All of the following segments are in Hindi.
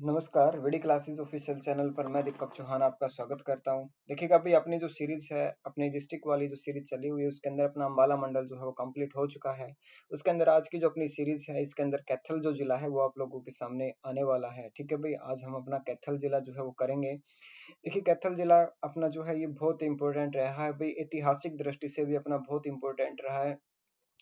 नमस्कार, वीडी क्लासेस ऑफिशियल चैनल पर मैं दीपक चौहान आपका स्वागत करता हूं। देखिएगा भाई अपनी जो सीरीज है, अपनी डिस्ट्रिक्ट वाली जो सीरीज चली हुई है उसके अंदर अपना अंबाला मंडल जो है वो कंप्लीट हो चुका है। उसके अंदर आज की जो अपनी सीरीज है इसके अंदर कैथल जो जिला है वो आप लोगों के सामने आने वाला है। ठीक है भाई, आज हम अपना कैथल जिला जो है वो करेंगे। देखिए कैथल जिला अपना जो है ये बहुत इंपॉर्टेंट रहा है भाई, ऐतिहासिक दृष्टि से भी अपना बहुत इंपॉर्टेंट रहा है।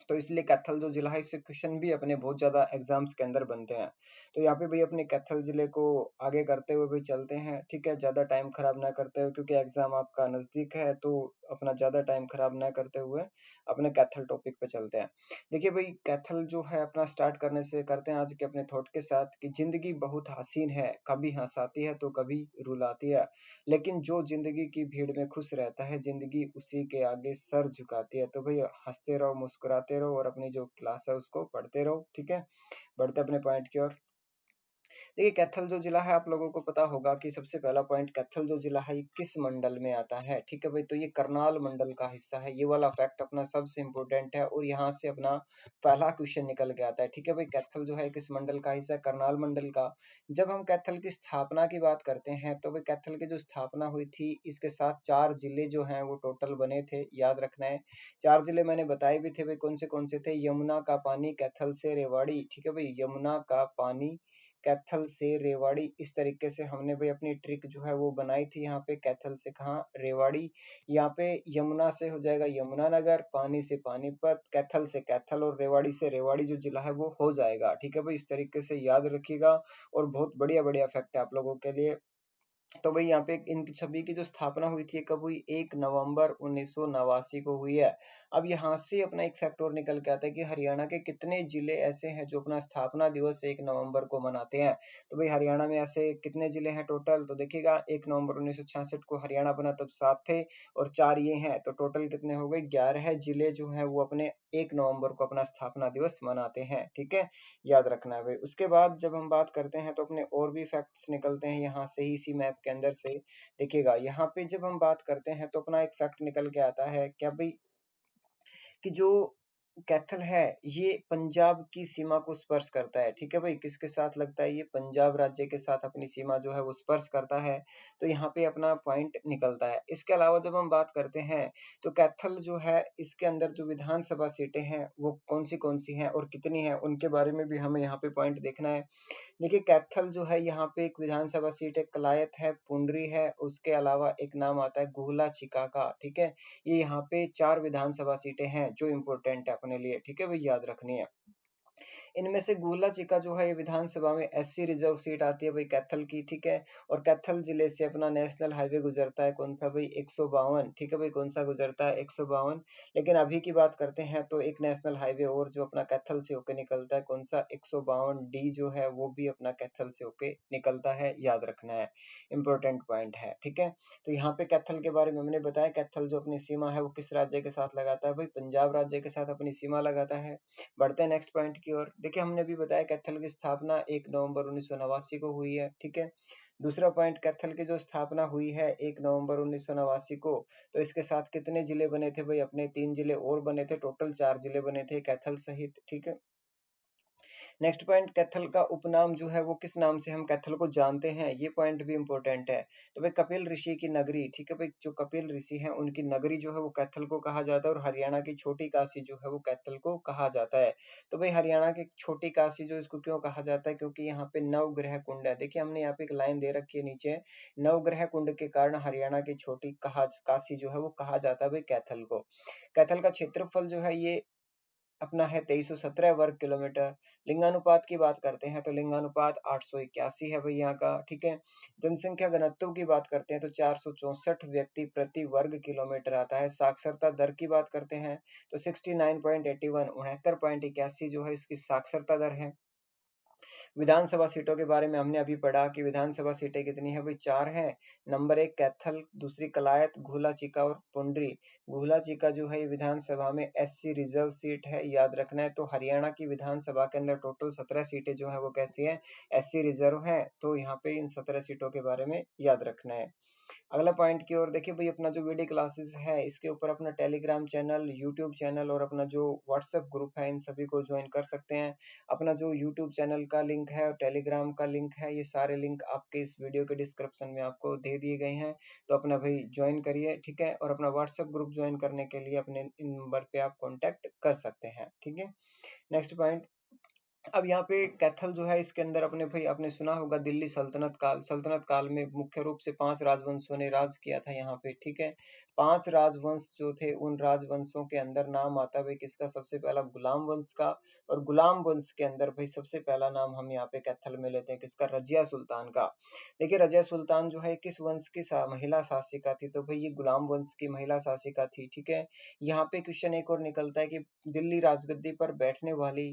तो इसलिए कैथल जो जिला है इससे क्वेश्चन भी अपने बहुत ज्यादा एग्जाम्स के अंदर बनते हैं। तो यहाँ पे भी अपने कैथल जिले को आगे करते हुए भी चलते हैं। ठीक है, ज्यादा टाइम खराब ना करते हुए क्योंकि एग्जाम आपका नजदीक है, तो अपना ज्यादा टाइम खराब ना करते हुए अपने कैथल टॉपिक पे चलते हैं। देखिए भाई कैथल जो है अपना स्टार्ट करने से करते हैं आज के अपने थॉट के साथ कि जिंदगी बहुत हसीन है, कभी हंसाती है तो कभी रुलाती है, लेकिन जो जिंदगी की भीड़ में खुश रहता है जिंदगी उसी के आगे सर झुकाती है। तो भाई हंसते रहो, मुस्कुराते रहो और अपनी जो क्लास है उसको पढ़ते रहो। ठीक है, बढ़ते अपने पॉइंट की ओर। देखिए कैथल जो जिला है आप लोगों को पता होगा कि सबसे पहला पॉइंट, कैथल जो जिला है ये किस मंडल में आता है। ठीक है भाई, तो ये करनाल मंडल का हिस्सा है। ये वाला फैक्ट अपना सबसे इंपॉर्टेंट है और यहाँ से अपना पहला क्वेश्चन निकल के आता है। ठीक है भाई, कैथल जो है किस मंडल का हिस्सा है, करनाल मंडल का। जब हम कैथल की स्थापना की बात करते हैं तो भाई कैथल की जो स्थापना हुई थी इसके साथ 4 जिले जो हैं वो टोटल बने थे, याद रखना है। 4 जिले मैंने बताए भी थे भाई, कौन से थे। यमुना का पानी कैथल से रेवाड़ी। ठीक है भाई, यमुना का पानी कैथल से रेवाड़ी। इस तरीके से हमने भाई अपनी ट्रिक जो है वो बनाई थी। यहाँ पे कैथल से कहाँ, रेवाड़ी। यहाँ पे यमुना से हो जाएगा यमुनानगर, पानी से पानीपत, कैथल से कैथल और रेवाड़ी से रेवाड़ी जो जिला है वो हो जाएगा। ठीक है भाई, इस तरीके से याद रखिएगा और बहुत बढ़िया बढ़िया फैक्ट है आप लोगों के लिए। तो भाई यहाँ पे इन सभी की जो स्थापना हुई थी कब हुई, 1 नवंबर 1989 को हुई है। अब यहाँ से अपना एक फैक्ट और निकल के आता है कि हरियाणा के कितने जिले ऐसे हैं जो अपना स्थापना दिवस 1 नवंबर को मनाते हैं। तो भाई हरियाणा में ऐसे कितने जिले हैं टोटल, तो देखिएगा 1 नवंबर 1966 को हरियाणा बना तब 7 थे और 4 ये हैं, तो टोटल कितने हो गए, 11 जिले जो हैं वो अपने 1 नवंबर को अपना स्थापना दिवस मनाते हैं। ठीक है, याद रखना है भाई। उसके बाद जब हम बात करते हैं तो अपने और भी फैक्ट्स निकलते हैं यहाँ से ही, इसी मैप के अंदर से। देखिएगा यहाँ पे जब हम बात करते हैं तो अपना एक फैक्ट निकल के आता है क्या भाई, कि जो कैथल है ये पंजाब की सीमा को स्पर्श करता है। ठीक है भाई, किसके साथ लगता है, ये पंजाब राज्य के साथ अपनी सीमा जो है वो स्पर्श करता है। तो यहाँ पे अपना पॉइंट निकलता है। इसके अलावा जब हम बात करते हैं तो कैथल जो है इसके अंदर जो विधानसभा सीटें हैं वो कौन सी हैं और कितनी हैं, उनके बारे में भी हमें यहाँ पे पॉइंट देखना है। देखिए कैथल जो है यहाँ पे एक विधानसभा सीट है, कलायत है, पुंडरी है, उसके अलावा एक नाम आता है गुहला चिका का। ठीक है, ये यहाँ पे 4 विधानसभा सीटें हैं जो इम्पोर्टेंट है अपने लिए। ठीक है भाई, याद रखनी है। इनमें से गुहला चिका जो है ये विधानसभा में एससी रिजर्व सीट आती है भाई कैथल की। ठीक है, और कैथल जिले से अपना नेशनल हाईवे गुजरता है, कौन सा भाई, 152। ठीक है भाई, कौन सा गुजरता है, 152। लेकिन अभी की बात करते हैं तो एक नेशनल हाईवे और जो अपना कैथल से होकर निकलता है, कौन सा, 152D जो है वो भी अपना कैथल से होके निकलता है, याद रखना है, इंपॉर्टेंट पॉइंट है। ठीक है, तो यहाँ पे कैथल के बारे में हमने बताया, कैथल जो अपनी सीमा है वो किस राज्य के साथ लगाता है भाई, पंजाब राज्य के साथ अपनी सीमा लगाता है। बढ़ते हैं नेक्स्ट पॉइंट की ओर। देखिए हमने भी बताया कैथल की स्थापना 1 नवंबर 1989 को हुई है। ठीक है, दूसरा पॉइंट, कैथल की जो स्थापना हुई है 1 नवंबर 1989 को, तो इसके साथ कितने जिले बने थे भाई, अपने 3 जिले और बने थे, टोटल 4 जिले बने थे कैथल सहित। ठीक है, नेक्स्ट पॉइंट, कैथल का उपनाम जो है वो किस नाम से हम कैथल को जानते हैं, ये पॉइंट भी इंपॉर्टेंट है। तो भाई कपिल ऋषि की नगरी। ठीक है भाई, जो कपिल ऋषि हैं उनकी नगरी जो है वो कैथल को कहा जाता है और हरियाणा की छोटी काशी जो है वो कैथल को कहा जाता है। तो भाई हरियाणा की छोटी काशी जो इसको क्यों कहा जाता है, क्योंकि यहाँ पे नवग्रह कुंड है। देखिए हमने यहाँ पे एक लाइन दे रखी है नीचे, नवग्रह कुंड के कारण हरियाणा की छोटी काशी जो है वो कहा जाता है भाई कैथल को। कैथल का क्षेत्रफल जो है ये अपना है 2317 वर्ग किलोमीटर। लिंगानुपात की बात करते हैं तो लिंगानुपात 881 है भाई यहाँ का। ठीक है, जनसंख्या घनत्व की बात करते हैं तो 464 व्यक्ति प्रति वर्ग किलोमीटर आता है। साक्षरता दर की बात करते हैं तो 69.81, 69.81 जो है इसकी साक्षरता दर है। विधानसभा सीटों के बारे में हमने अभी पढ़ा कि विधानसभा सीटें कितनी है भाई, 4 हैं। नंबर 1 कैथल, दूसरी कलायत, घूला चीका और पुंडरी। घूला चीका जो है ये विधानसभा में एससी रिजर्व सीट है, याद रखना है। तो हरियाणा की विधानसभा के अंदर टोटल 17 सीटें जो है वो कैसी है, एससी रिजर्व है। तो यहाँ पे इन 17 सीटों के बारे में याद रखना है। अगला पॉइंट की ओर देखिए भाई, अपना जो वीडियो क्लासेस है इसके ऊपर अपना टेलीग्राम चैनल, यूट्यूब चैनल और अपना जो व्हाट्सएप ग्रुप है इन सभी को ज्वाइन कर सकते हैं। अपना जो यूट्यूब चैनल का लिंक लिंक है और टेलीग्राम का लिंक है, ये सारे लिंक आपके इस वीडियो के डिस्क्रिप्शन में आपको दे दिए गए हैं। तो अपना भाई ज्वाइन करिए, ठीक है। और अपना व्हाट्सएप ग्रुप ज्वाइन करने के लिए अपने इन नंबर पे आप कॉन्टेक्ट कर सकते हैं, ठीक है। नेक्स्ट पॉइंट, अब यहाँ पे कैथल जो है इसके अंदर अपने भाई आपने सुना होगा दिल्ली सल्तनत काल में मुख्य रूप से 5 राजवंशों ने राज किया था यहाँ पे, ठीक है। 5 राजवंश जो थे उन राजवंशों के अंदर नाम आता है भाई किसका, सबसे पहला गुलाम वंश का। और गुलाम वंश के अंदर भाई सबसे पहला नाम हम यहाँ पे कैथल में लेते हैं किसका, रजिया सुल्तान का। देखिए रजिया सुल्तान जो है किस वंश की महिला शासिका थी, तो भाई ये गुलाम वंश की महिला शासिका थी, ठीक है। यहाँ पे क्वेश्चन एक और निकलता है कि दिल्ली राजगद्दी पर बैठने वाली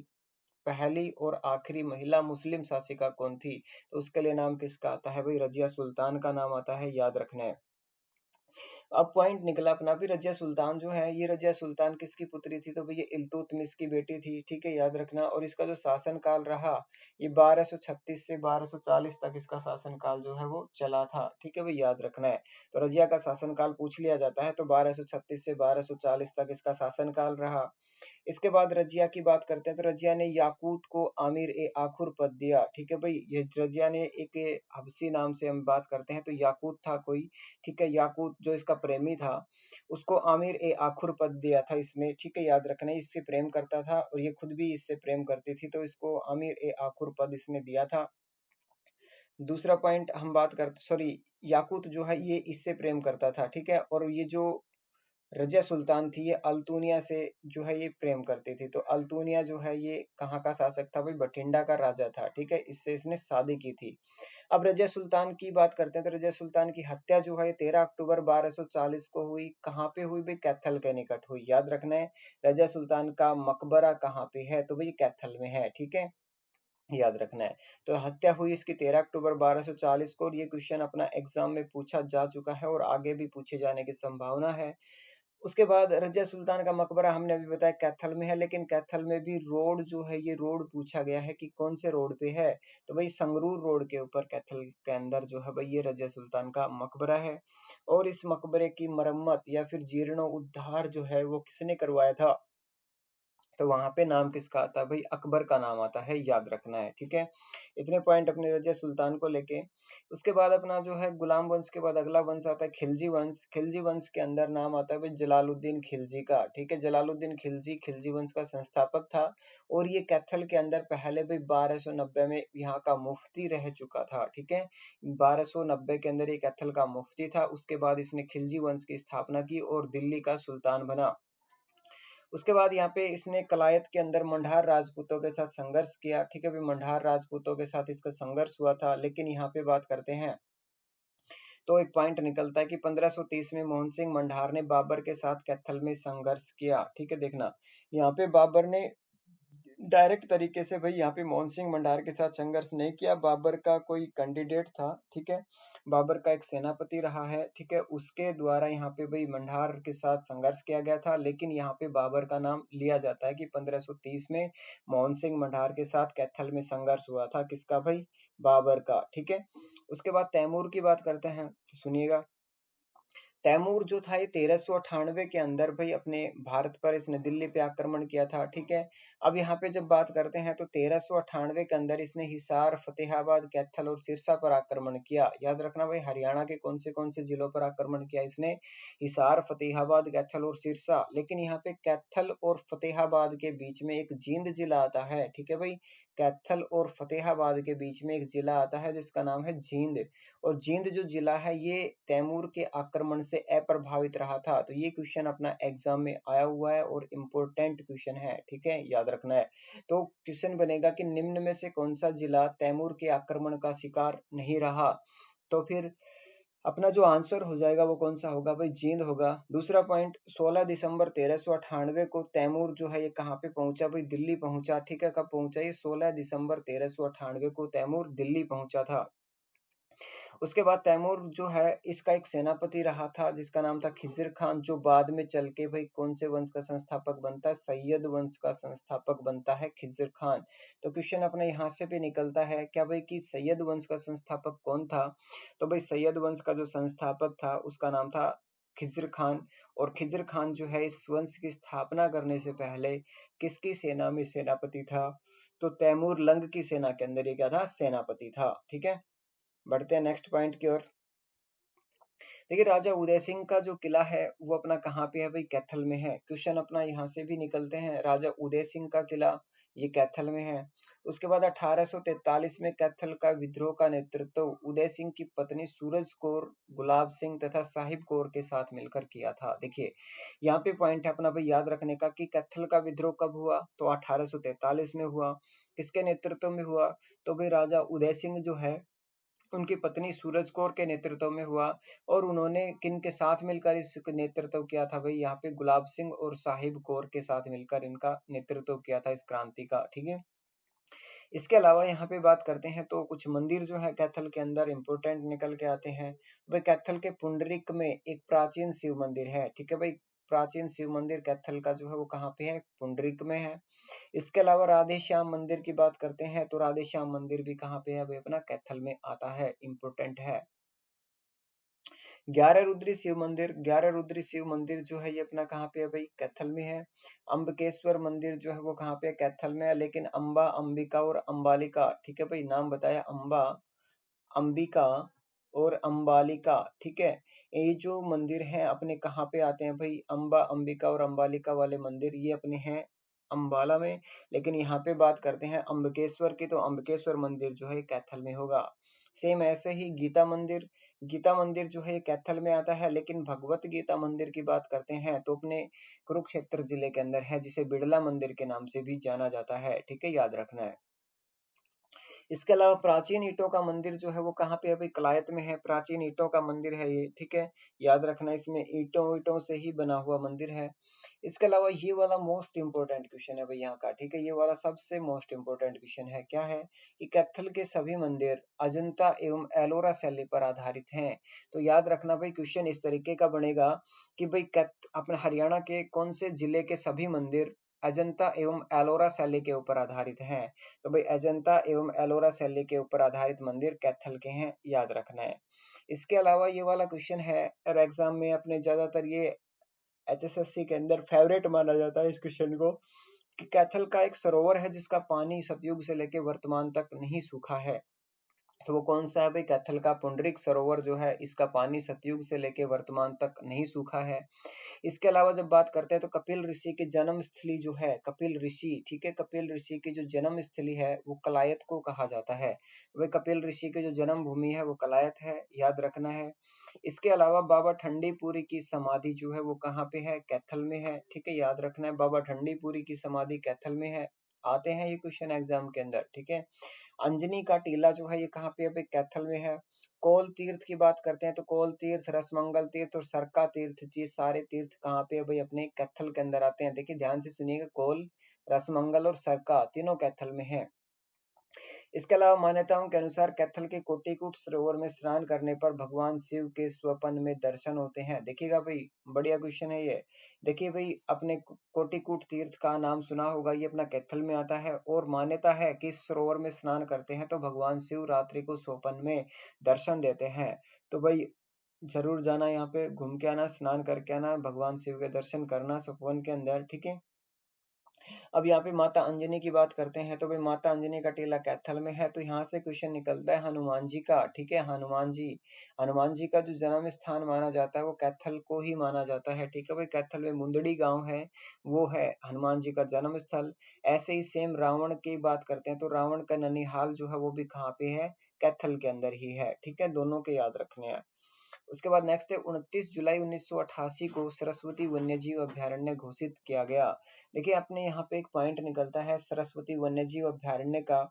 पहली और आखिरी महिला मुस्लिम शासिका कौन थी, तो उसके लिए नाम किसका आता है भाई, रजिया सुल्तान का नाम आता है, याद रखना है। अब पॉइंट निकला अपना भी, रजिया सुल्तान जो है ये रजिया सुल्तान किसकी पुत्री थी, तो भाई ये इल्तुतमिश की बेटी थी, ठीक है, याद रखना। और इसका जो शासन काल रहा ये 1236 से 1240 तक इसका शासन काल जो है वो चला था, ठीक है भाई, याद रखना है। तो रजिया का शासन काल पूछ लिया जाता है तो 1236 से 1240 तक इसका शासन काल रहा। इसके बाद रजिया की बात करते हैं तो रजिया ने याकूत को आमिर ए आखुर पद दिया, ठीक है भाई। ये रजिया ने एक हबसी नाम से हम बात करते हैं तो याकूत था कोई, ठीक है, याकूत जो इसका प्रेमी था उसको आमिर ए आखुर पद दिया था इसने, ठीक है, याद रखना। इससे प्रेम करता था और ये खुद भी इससे प्रेम करती थी तो इसको आमिर ए आखुर पद इसने दिया था। दूसरा पॉइंट हम बात करते, सॉरी, याकूत जो है ये इससे प्रेम करता था, ठीक है। और ये जो रजिया सुल्तान थी ये अल्तुनिया से जो है ये प्रेम करती थी, तो अल्तुनिया जो है ये कहाँ का शासक था भाई, बठिंडा का राजा था, ठीक है, इससे इसने शादी की थी। अब रजिया सुल्तान की बात करते हैं तो रजिया सुल्तान की हत्या जो है 13 अक्टूबर 1240 को हुई, कहाँ पे हुई भाई, कैथल के निकट हुई, याद रखना है। रजिया सुल्तान का मकबरा कहाँ पे है, तो भाई कैथल में है, ठीक है, याद रखना है। तो हत्या हुई इसकी 13 अक्टूबर 1240 को, और ये क्वेश्चन अपना एग्जाम में पूछा जा चुका है और आगे भी पूछे जाने की संभावना है। उसके बाद रजिया सुल्तान का मकबरा हमने अभी बताया कैथल में है, लेकिन कैथल में भी रोड जो है ये रोड पूछा गया है कि कौन से रोड पे है, तो भाई संगरूर रोड के ऊपर कैथल के अंदर जो है भाई ये रजिया सुल्तान का मकबरा है। और इस मकबरे की मरम्मत या फिर जीर्णोद्धार जो है वो किसने करवाया था, तो वहां पे नाम किसका आता है भाई, अकबर का नाम आता है, याद रखना है, ठीक है। इतने पॉइंट अपने रजिया सुल्तान को लेके। उसके बाद अपना जो है गुलाम वंश के बाद अगला वंश आता है खिलजी वंश। खिलजी वंश के अंदर नाम आता है भाई जलालुद्दीन खिलजी का, ठीक है। जलालुद्दीन खिलजी खिलजी वंश का संस्थापक था और ये कैथल के अंदर पहले भाई 1290 में यहाँ का मुफ्ती रह चुका था, ठीक है। 1290 के अंदर ये कैथल का मुफ्ती था, उसके बाद इसने खिलजी वंश की स्थापना की और दिल्ली का सुल्तान बना। उसके बाद यहाँ पे इसने कलायत के अंदर मंडार राजपूतों के साथ संघर्ष किया, ठीक है भी, मंडार राजपूतों के साथ इसका संघर्ष हुआ था। लेकिन यहाँ पे बात करते हैं तो एक पॉइंट निकलता है कि 1530 में मोहन सिंह मंडार ने बाबर के साथ कैथल में संघर्ष किया, ठीक है, देखना। यहाँ पे बाबर ने डायरेक्ट तरीके से भाई यहाँ पे मोहन सिंह मंडार के साथ संघर्ष नहीं किया, बाबर का कोई कैंडिडेट था, ठीक है, बाबर का एक सेनापति रहा है, ठीक है, उसके द्वारा यहाँ पे भाई मंडार के साथ संघर्ष किया गया था। लेकिन यहाँ पे बाबर का नाम लिया जाता है कि 1530 में मोहन सिंह मंडार के साथ कैथल में संघर्ष हुआ था, किसका भाई, बाबर का, ठीक है। उसके बाद तैमूर की बात करते हैं, सुनिएगा। तैमूर जो था ये 1398 के अंदर भाई अपने भारत पर इसने दिल्ली पे आक्रमण किया था, ठीक है। अब यहाँ पे जब बात करते हैं तो 1398 के अंदर इसने हिसार, फतेहाबाद, कैथल और सिरसा पर आक्रमण किया, याद रखना भाई। हरियाणा के कौन से जिलों पर आक्रमण किया इसने, हिसार, फतेहाबाद, कैथल और सिरसा। लेकिन यहाँ पे कैथल और फतेहाबाद के बीच में एक जींद जिला आता है, ठीक है भाई। कैथल और फतेहाबाद के बीच में एक जिला आता है जिसका नाम है जींद। और जींद जो जिला है ये तैमूर के आक्रमण से अप्रभावित रहा था, तो ये क्वेश्चन अपना एग्जाम में आया हुआ है और इम्पोर्टेंट क्वेश्चन है, ठीक है, याद रखना है। तो क्वेश्चन बनेगा कि निम्न में से कौन सा जिला तैमूर के आक्रमण का शिकार नहीं रहा, तो फिर अपना जो आंसर हो जाएगा वो कौन सा होगा भाई, जींद होगा। दूसरा पॉइंट, 16 दिसंबर 1398 को तैमूर जो है ये कहाँ पे पहुंचा भाई, दिल्ली पहुंचा, ठीक है। कब पहुंचा ये, 16 दिसंबर 1398 को तैमूर दिल्ली पहुंचा था। उसके बाद तैमूर जो है इसका एक सेनापति रहा था जिसका नाम था खिज़िर खान, जो बाद में चल के भाई कौन से वंश का संस्थापक बनता है, सैयद वंश का संस्थापक बनता है खिज़िर खान। तो क्वेश्चन अपने यहाँ से भी निकलता है क्या भाई कि सैयद वंश का संस्थापक कौन था, तो भाई सैयद वंश का जो संस्थापक था उसका नाम था खिज़िर खान। और खिज़िर खान जो है इस वंश की स्थापना करने से पहले किसकी सेना में सेनापति था, तो तैमूर लंग की सेना के अंदर ये क्या था, सेनापति था। ठीक है, बढ़ते हैं नेक्स्ट पॉइंट की ओर। देखिए राजा उदय सिंह का जो किला है वो अपना कहाँ पे है भाई, कैथल में है। क्वेश्चन अपना यहाँ से भी निकलते हैं, राजा उदय सिंह का किला ये कैथल में है। उसके बाद 1843 में कैथल का विद्रोह का नेतृत्व उदय सिंह की पत्नी सूरज कौर, गुलाब सिंह तथा साहिब कौर के साथ मिलकर किया था। देखिए यहाँ पे पॉइंट है अपना भाई याद रखने का कि कैथल का विद्रोह कब हुआ, तो 1843 में हुआ। किसके नेतृत्व में हुआ, तो भाई राजा उदय सिंह जो है उनकी पत्नी सूरज कौर के नेतृत्व में हुआ। और उन्होंने किन के साथ मिलकर इस नेतृत्व किया था भाई, यहाँ पे गुलाब सिंह और साहिब कौर के साथ मिलकर इनका नेतृत्व किया था इस क्रांति का। ठीक है, इसके अलावा यहाँ पे बात करते हैं तो कुछ मंदिर जो है कैथल के अंदर इंपोर्टेंट निकल के आते हैं। भाई कैथल के पुंडरिक में एक प्राचीन शिव मंदिर है। ठीक है भाई, प्राचीन शिव मंदिर कैथल का जो है वो कहाँ पे है, पुंडरिक में है। इसके अलावा राधे श्याम मंदिर की बात करते हैं तो राधे श्याम मंदिर भी कहाँ पे है भाई, अपना कैथल में आता है, इंपोर्टेंट है। 11 रुद्री शिव मंदिर जो है ये अपना कहाँ पे है भाई, कैथल में है। अम्बकेश्वर मंदिर जो है वो कहाँ पे है, कैथल में है। लेकिन अंबा, अंबिका और अंबालिका, ठीक है भाई, नाम बताया, अंबा, अंबिका और अंबालिका। ठीक है, ये जो मंदिर हैं अपने कहाँ पे आते हैं भाई, अंबा, अंबिका और अंबालिका वाले मंदिर ये अपने हैं अंबाला में। लेकिन यहाँ पे बात करते हैं अम्बकेश्वर की, तो अम्बकेश्वर मंदिर जो है कैथल में होगा। सेम ऐसे ही गीता मंदिर, गीता मंदिर जो है कैथल में आता है। लेकिन भगवत गीता मंदिर की बात करते हैं तो अपने कुरुक्षेत्र जिले के अंदर है, जिसे बिड़ला मंदिर के नाम से भी जाना जाता है। ठीक है, याद रखना है। इसके अलावा प्राचीन ईंटों का मंदिर जो है वो कहाँ पे है भाई, कलायत में है। प्राचीन ईंटों का मंदिर है ये। ठीक है, याद रखना, इसमें ईंटों ईंटों से ही बना हुआ मंदिर है। इसके अलावा ये वाला मोस्ट इंपोर्टेंट क्वेश्चन है भाई यहाँ का। ठीक है, ये वाला सबसे मोस्ट इंपोर्टेंट क्वेश्चन है। क्या है कि कैथल के सभी मंदिर अजंता एवं एलोरा शैली पर आधारित हैं। तो याद रखना भाई, क्वेश्चन इस तरीके का बनेगा कि भाई अपने हरियाणा के कौन से जिले के सभी मंदिर अजंता एवं एलोरा शैली के ऊपर आधारित हैं। तो भाई अजंता एवं एलोरा शैली के ऊपर आधारित मंदिर कैथल के हैं, याद रखना है। इसके अलावा ये वाला क्वेश्चन है और एग्जाम में अपने ज्यादातर ये एचएसएससी के अंदर फेवरेट माना जाता है इस क्वेश्चन को, कि कैथल का एक सरोवर है जिसका पानी सतयुग से लेकर वर्तमान तक नहीं सूखा है। तो वो कौन सा है भाई, कैथल का पुंडरिक सरोवर जो है इसका पानी सतयुग से लेकर वर्तमान तक नहीं सूखा है। इसके अलावा जब बात करते हैं तो कपिल ऋषि की जन्म स्थली जो है, कपिल ऋषि, ठीक है, कपिल ऋषि की जो जन्म स्थली है वो कलायत को कहा जाता है। वह कपिल ऋषि की जो जन्म भूमि है वो कलायत है, याद रखना है। इसके अलावा बाबा ठंडीपुरी की समाधि जो है वो कहाँ पे है, कैथल में है। ठीक है, याद रखना है, बाबा ठंडीपुरी की समाधि कैथल में है। आते हैं ये क्वेश्चन एग्जाम के अंदर। ठीक है, अंजनी का टीला जो है ये कहाँ पे है भाई, कैथल में है। कोल तीर्थ की बात करते हैं तो कोल तीर्थ, रसमंगल तीर्थ और सरका तीर्थ, ये सारे तीर्थ कहाँ पे है भाई, अपने कैथल के अंदर आते हैं। देखिए ध्यान से सुनिएगा, कोल, रसमंगल और सरका तीनों कैथल में है। इसके अलावा मान्यताओं के अनुसार कैथल के कोटिकूट सरोवर में स्नान करने पर भगवान शिव के स्वप्न में दर्शन होते हैं। देखिएगा भाई, बढ़िया क्वेश्चन है ये। देखिए भाई, अपने कोटिकूट तीर्थ का नाम सुना होगा, ये अपना कैथल में आता है। और मान्यता है कि इस सरोवर में स्नान करते हैं तो भगवान शिव रात्रि को स्वप्न में दर्शन देते हैं। तो भाई जरूर जाना, यहाँ पे घूम के आना, स्नान करके आना, भगवान शिव के दर्शन करना स्वप्न के अंदर। ठीक है, अब यहाँ पे माता अंजनी की बात करते हैं तो भाई माता अंजनी का टीला कैथल में है। तो यहाँ से क्वेश्चन निकलता है हनुमान जी का। ठीक है, हनुमान जी का जो जन्म स्थान माना जाता है वो कैथल को ही माना जाता है। ठीक है भाई, कैथल में मुंदड़ी गांव है, वो है हनुमान जी का जन्म स्थल। ऐसे ही सेम रावण की बात करते हैं तो रावण का ननिहाल जो है वो भी कहाँ पे है, कैथल के अंदर ही है। ठीक है, दोनों के याद रखने हैं। उसके बाद नेक्स्ट है 29 जुलाई 1988 को सरस्वती वन्यजीव अभयारण्य घोषित किया गया। देखिए अपने यहाँ पे एक पॉइंट निकलता है सरस्वती वन्यजीव अभयारण्य का।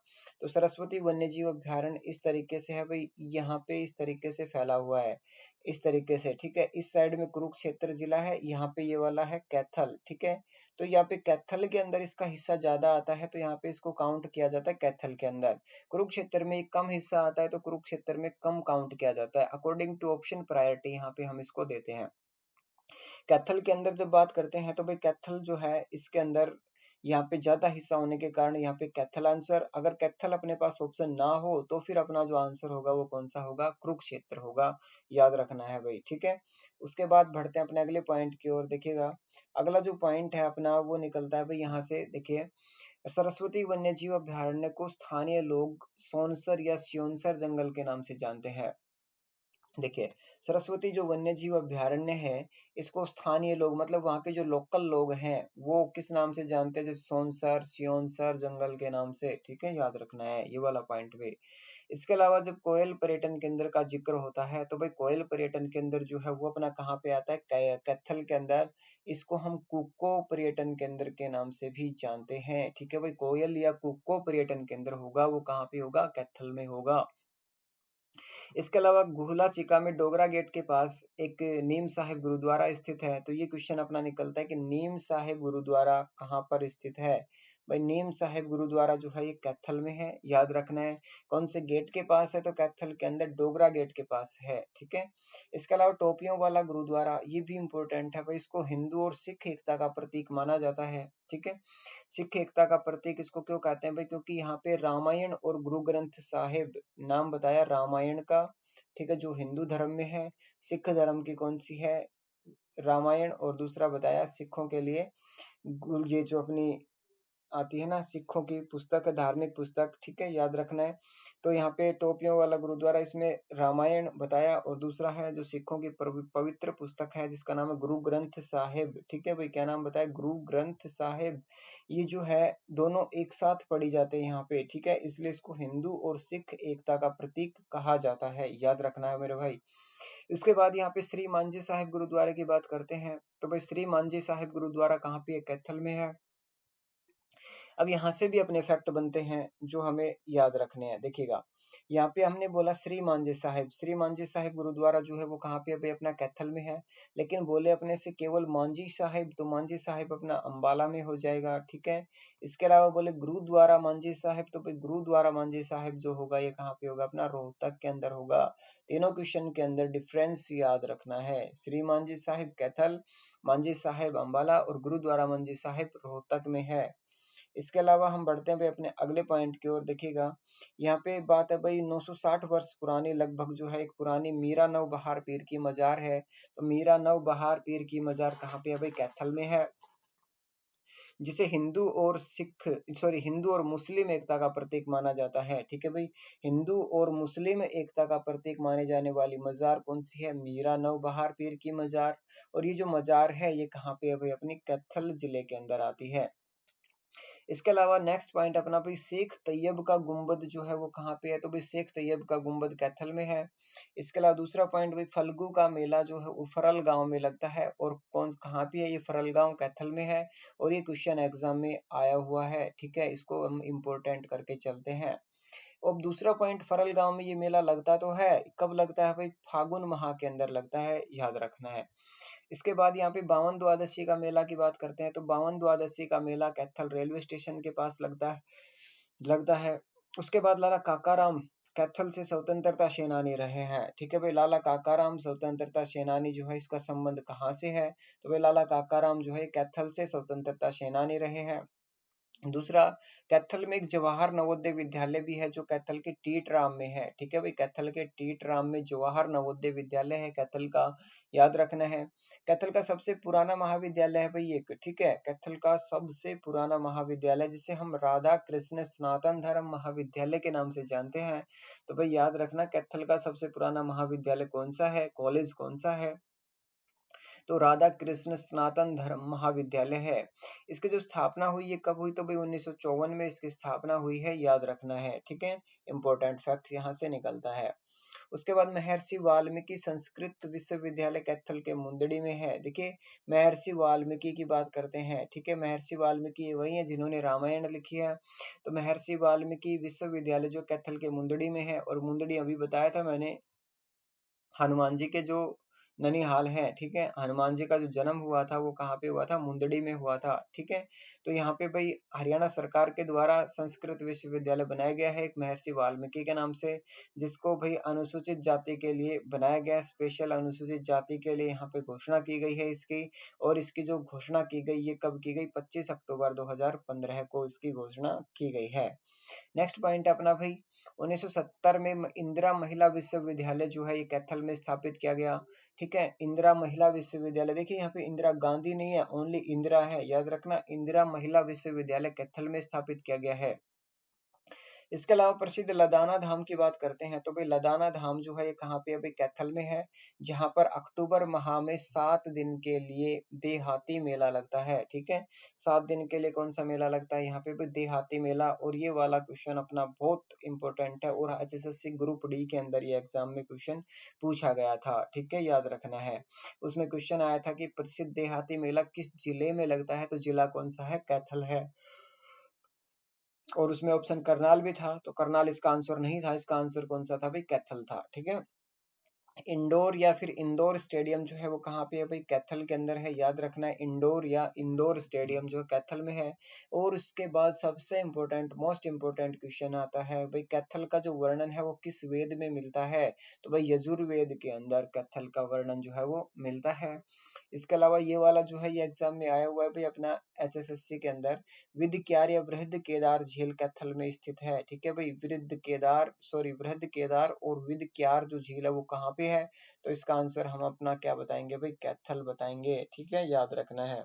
तो सरस्वती वन्यजीव अभयारण्य इस तरीके से है भाई, यहाँ पे इस तरीके से फैला हुआ है, इस तरीके से। ठीक है, इस साइड में कुरुक्षेत्र जिला है, यहाँ पे ये वाला है कैथल। ठीक है, तो यहाँ पे कैथल के अंदर इसका हिस्सा ज्यादा आता है, तो यहाँ पे इसको काउंट किया जाता है कैथल के अंदर। कुरुक्षेत्र में कम हिस्सा आता है तो कुरुक्षेत्र में कम काउंट किया जाता है। अकॉर्डिंग टू ऑप्शन प्रायोरिटी यहाँ पे हम इसको देते हैं। कैथल के अंदर जब बात करते हैं तो भाई कैथल जो है इसके अंदर यहाँ पे ज्यादा हिस्सा होने के कारण यहाँ पे कैथल आंसर। अगर कैथल अपने पास ऑप्शन ना हो तो फिर अपना जो आंसर होगा वो कौन सा होगा, कुरुक्षेत्र होगा, याद रखना है भाई। ठीक है, उसके बाद बढ़ते हैं अपने अगले पॉइंट की ओर। देखिएगा अगला जो पॉइंट है अपना वो निकलता है भाई यहाँ से। देखिए सरस्वती वन्यजीव अभयारण्य को स्थानीय लोग सोनसर या स्योनसर जंगल के नाम से जानते हैं। देखिए, सरस्वती जो वन्यजीव अभयारण्य है, इसको स्थानीय लोग मतलब वहाँ के जो लोकल लोग हैं, वो किस नाम से जानते हैं? जैसे सोनसर, सियोनसर जंगल के नाम से, ठीक है? याद रखना है ये वाला पॉइंट भी। इसके अलावा जब कोयल पर्यटन केंद्र का जिक्र होता है, तो भाई कोयल पर्यटन केंद्र जो है वो अपना कहाँ पे आता है? कैथल के अंदर। इसको हम कुक्को पर्यटन केंद्र के नाम से भी जानते हैं, ठीक है भाई? कोयल या कुक्को पर्यटन केंद्र होगा, वो कहाँ पे होगा? कैथल में होगा। इसके अलावा गुहला चिका में डोगरा गेट के पास एक नीम साहिब गुरुद्वारा स्थित है। तो ये क्वेश्चन अपना निकलता है कि नीम साहिब गुरुद्वारा कहाँ पर स्थित है? भाई नीम साहिब गुरुद्वारा जो है ये कैथल में है, याद रखना है। कौन से गेट के पास है? तो कैथल के अंदर डोगरा गेट के पास है, ठीक है। इसके अलावा टोपियों वाला गुरुद्वारा, ये भी इंपॉर्टेंट है भाई। इसको हिंदू और सिख एकता का प्रतीक माना जाता है, ठीक है। सिख एकता का प्रतीक इसको क्यों कहते हैं भाई? क्योंकि यहाँ पे रामायण और गुरु ग्रंथ साहिब, नाम बताया रामायण का, ठीक है, जो हिंदू धर्म में है। सिख धर्म की कौन सी है? रामायण। और दूसरा बताया सिखों के लिए ये जो अपनी आती है ना सिखों की पुस्तक है, धार्मिक पुस्तक, ठीक है, याद रखना है। तो यहाँ पे टोपियों वाला गुरुद्वारा, इसमें रामायण बताया और दूसरा है जो सिखों की पवित्र पुस्तक है जिसका नाम है गुरु ग्रंथ साहिब, ठीक है भाई। क्या नाम बताया? गुरु ग्रंथ साहिब। ये जो है दोनों एक साथ पढ़ी जाते हैं यहाँ पे, ठीक है, इसलिए इसको हिंदू और सिख एकता का प्रतीक कहा जाता है, याद रखना है मेरे भाई। इसके बाद यहाँ पे श्री मांझी साहिब गुरुद्वारे की बात करते हैं। तो भाई श्री मांझी साहिब गुरुद्वारा कहाँ पे है? कैथल में है। अब यहाँ से भी अपने फैक्ट बनते हैं जो हमें याद रखने हैं। देखिएगा, यहाँ पे हमने बोला श्री मांझी साहिब, श्री मांझी साहिब गुरुद्वारा जो है वो कहाँ पे अभी अपना कैथल में है। लेकिन बोले अपने से केवल मांझी साहिब, तो मांझी साहिब अपना अंबाला में हो जाएगा, ठीक है। इसके अलावा बोले गुरुद्वारा मांझी साहिब, तो भाई गुरुद्वारा मांझी साहिब जो होगा ये कहाँ पे होगा? अपना रोहतक के अंदर होगा। तीनों क्वेश्चन के अंदर डिफरेंस याद रखना है। श्री मांझी साहिब कैथल, मांझी साहिब अंबाला और गुरुद्वारा मांझी साहिब रोहतक में है। इसके अलावा हम बढ़ते हैं भाई अपने अगले पॉइंट की ओर। देखिएगा, यहाँ पे बात है भाई 960 वर्ष पुरानी लगभग जो है एक पुरानी मीरा नव बहार पीर की मजार है। तो मीरा नव बहार पीर की मजार कहाँ पे है भाई? कैथल में है। जिसे हिंदू और सिख, सॉरी, हिंदू और मुस्लिम एकता का प्रतीक माना जाता है, ठीक है भाई। हिंदू और मुस्लिम एकता का प्रतीक माने जाने वाली मजार कौन सी है? मीरा नव बहार पीर की मजार। और ये जो मजार है ये कहाँ पे है भाई? अपनी कैथल जिले के अंदर आती है। इसके अलावा नेक्स्ट पॉइंट अपना भाई शेख तैयब का गुंबद जो है वो कहाँ पे है? तो भाई शेख तैयब का गुंबद कैथल में है। इसके अलावा दूसरा पॉइंट भाई फल्गु का मेला जो है वो फरल गांव में लगता है। और कौन कहाँ पे है? ये फरल गांव कैथल में है। और ये क्वेश्चन एग्जाम में आया हुआ है, ठीक है, इसको हम इम्पोर्टेंट करके चलते हैं। अब दूसरा पॉइंट, फरल गांव में ये मेला लगता तो है, कब लगता है भाई? फागुन माह के अंदर लगता है, याद रखना है। इसके बाद यहाँ पे बावन द्वादशी का मेला की बात करते हैं। तो बावन द्वादशी का मेला कैथल रेलवे स्टेशन के पास लगता है। उसके बाद लाला काकाराम कैथल से स्वतंत्रता सेनानी रहे हैं, ठीक है भाई। लाला काकाराम स्वतंत्रता सेनानी जो है इसका संबंध कहाँ से है? तो भाई लाला काकाराम जो है कैथल से स्वतंत्रता सेनानी रहे हैं। दूसरा, कैथल में एक जवाहर नवोदय विद्यालय भी है जो कैथल के टीटराम में है, ठीक है भाई। कैथल के टीटराम में जवाहर नवोदय विद्यालय है कैथल का, याद रखना है। कैथल का सबसे पुराना महाविद्यालय है भाई एक, ठीक है, कैथल का सबसे पुराना महाविद्यालय जिसे हम राधा कृष्ण सनातन धर्म महाविद्यालय के नाम से जानते हैं। तो भाई याद रखना कैथल का सबसे पुराना महाविद्यालय कौन सा है, कॉलेज कौन सा है? तो राधा कृष्ण सनातन धर्म महाविद्यालय है। इसकी जो स्थापना हुई ये कब हुई? तो भाई 1954 में इसकी स्थापना हुई है, याद रखना है, ठीक है। इंपॉर्टेंट फैक्ट यहाँ से निकलता है। उसके बाद महर्षि वाल्मीकि संस्कृत विश्वविद्यालय कैथल के मुंदड़ी में है। देखिए, महर्षि वाल्मीकि की बात करते हैं, ठीक है। महर्षि वाल्मीकि वही है जिन्होंने रामायण लिखी है। तो महर्षि वाल्मीकि विश्वविद्यालय जो कैथल के मुंदड़ी में है, और मुंदड़ी अभी बताया था मैंने, हनुमान जी के जो ननिहाल है, ठीक है, हनुमान जी का जो जन्म हुआ था वो कहाँ पे हुआ था? मुंदड़ी में हुआ था, ठीक है। तो यहाँ पे भाई हरियाणा सरकार के द्वारा संस्कृत विश्वविद्यालय बनाया गया है एक महर्षि वाल्मीकि के नाम से, जिसको भाई अनुसूचित जाति के लिए बनाया गया, स्पेशल अनुसूचित जाति के लिए यहाँ पे घोषणा की गई है इसकी। और इसकी जो घोषणा की गई ये कब की गई? 25 अक्टूबर 2015 को इसकी घोषणा की गई है। नेक्स्ट पॉइंट अपना भाई 1970 में इंदिरा महिला विश्वविद्यालय जो है ये कैथल में स्थापित किया गया। ठीक है, इंदिरा महिला विश्वविद्यालय, देखिए यहाँ पे इंदिरा गांधी नहीं है, ओनली इंदिरा है, याद रखना, इंदिरा महिला विश्वविद्यालय कैथल में स्थापित किया गया है। इसके अलावा प्रसिद्ध लदाना धाम की बात करते हैं तो भाई लदाना धाम जो है ये कहाँ पे अभी कैथल में है, जहां पर अक्टूबर माह में 7 दिन के लिए देहाती मेला लगता है। ठीक है, 7 दिन के लिए कौन सा मेला लगता है यहाँ पे भी देहाती मेला। और ये वाला क्वेश्चन अपना बहुत इंपॉर्टेंट है और HSSC ग्रुप डी के अंदर ये एग्जाम में क्वेश्चन पूछा गया था। ठीक है, याद रखना है। उसमें क्वेश्चन आया था कि प्रसिद्ध देहाती मेला किस जिले में लगता है, तो जिला कौन सा है, कैथल है। और उसमें ऑप्शन करनाल भी था, तो करनाल इसका आंसर नहीं था, इसका आंसर कौन सा था भाई, कैथल था। ठीक है, इंडोर या फिर इंदौर स्टेडियम जो है वो कहाँ पे है भाई, कैथल के अंदर है, याद रखना है, इंडोर या इंदौर स्टेडियम जो है कैथल में है। और उसके बाद सबसे इम्पोर्टेंट, मोस्ट इम्पोर्टेंट क्वेश्चन आता है भाई, कैथल का जो वर्णन है वो किस वेद में मिलता है, तो भाई यजुर्वेद के अंदर कैथल का वर्णन जो है वो मिलता है। इसके अलावा ये वाला जो है ये एग्जाम में आया हुआ है भाई अपना HSSC के अंदर, विद क्यार या वृहद केदार झील कैथल में स्थित है। ठीक है भाई, वृहद केदार और विद क्यार जो झील है वो कहाँ पे है, तो इसका आंसर हम अपना क्या बताएंगे भाई, कैथल बताएंगे। ठीक है, याद रखना है।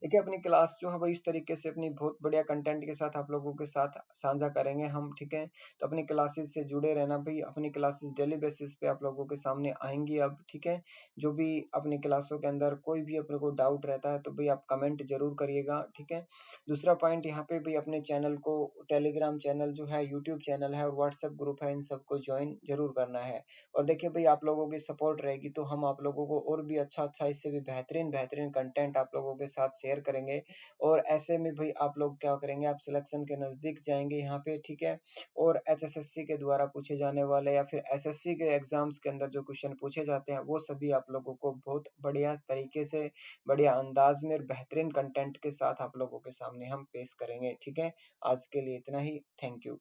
देखिए अपनी क्लास जो है वो इस तरीके से अपनी बहुत बढ़िया कंटेंट के साथ आप लोगों के साथ साझा करेंगे हम। ठीक है, तो अपनी क्लासेस से जुड़े रहना भाई, अपनी क्लासेस डेली बेसिस पे आप लोगों के सामने आएंगी अब। ठीक है, जो भी अपनी क्लासों के अंदर कोई भी अपने को डाउट रहता है तो भाई आप कमेंट जरूर करिएगा। ठीक है, दूसरा पॉइंट यहाँ पे भी अपने चैनल को, टेलीग्राम चैनल जो है, यूट्यूब चैनल है और व्हाट्सएप ग्रुप है, इन सबको ज्वाइन जरूर करना है। और देखिए भाई आप लोगों की सपोर्ट रहेगी तो हम आप लोगों को और भी अच्छा अच्छा, इससे भी बेहतरीन बेहतरीन कंटेंट आप लोगों के साथ शेयर करेंगे। और ऐसे में भाई आप लोग क्या करेंगे, आप सिलेक्शन के नजदीक जाएंगे यहाँ पे। ठीक है, और HSSC के द्वारा पूछे जाने वाले या फिर SSC के एग्जाम्स के अंदर जो क्वेश्चन पूछे जाते हैं वो सभी आप लोगों को बहुत बढ़िया तरीके से, बढ़िया अंदाज में और बेहतरीन कंटेंट के साथ आप लोगों के सामने हम पेश करेंगे। ठीक है, आज के लिए इतना ही, थैंक यू।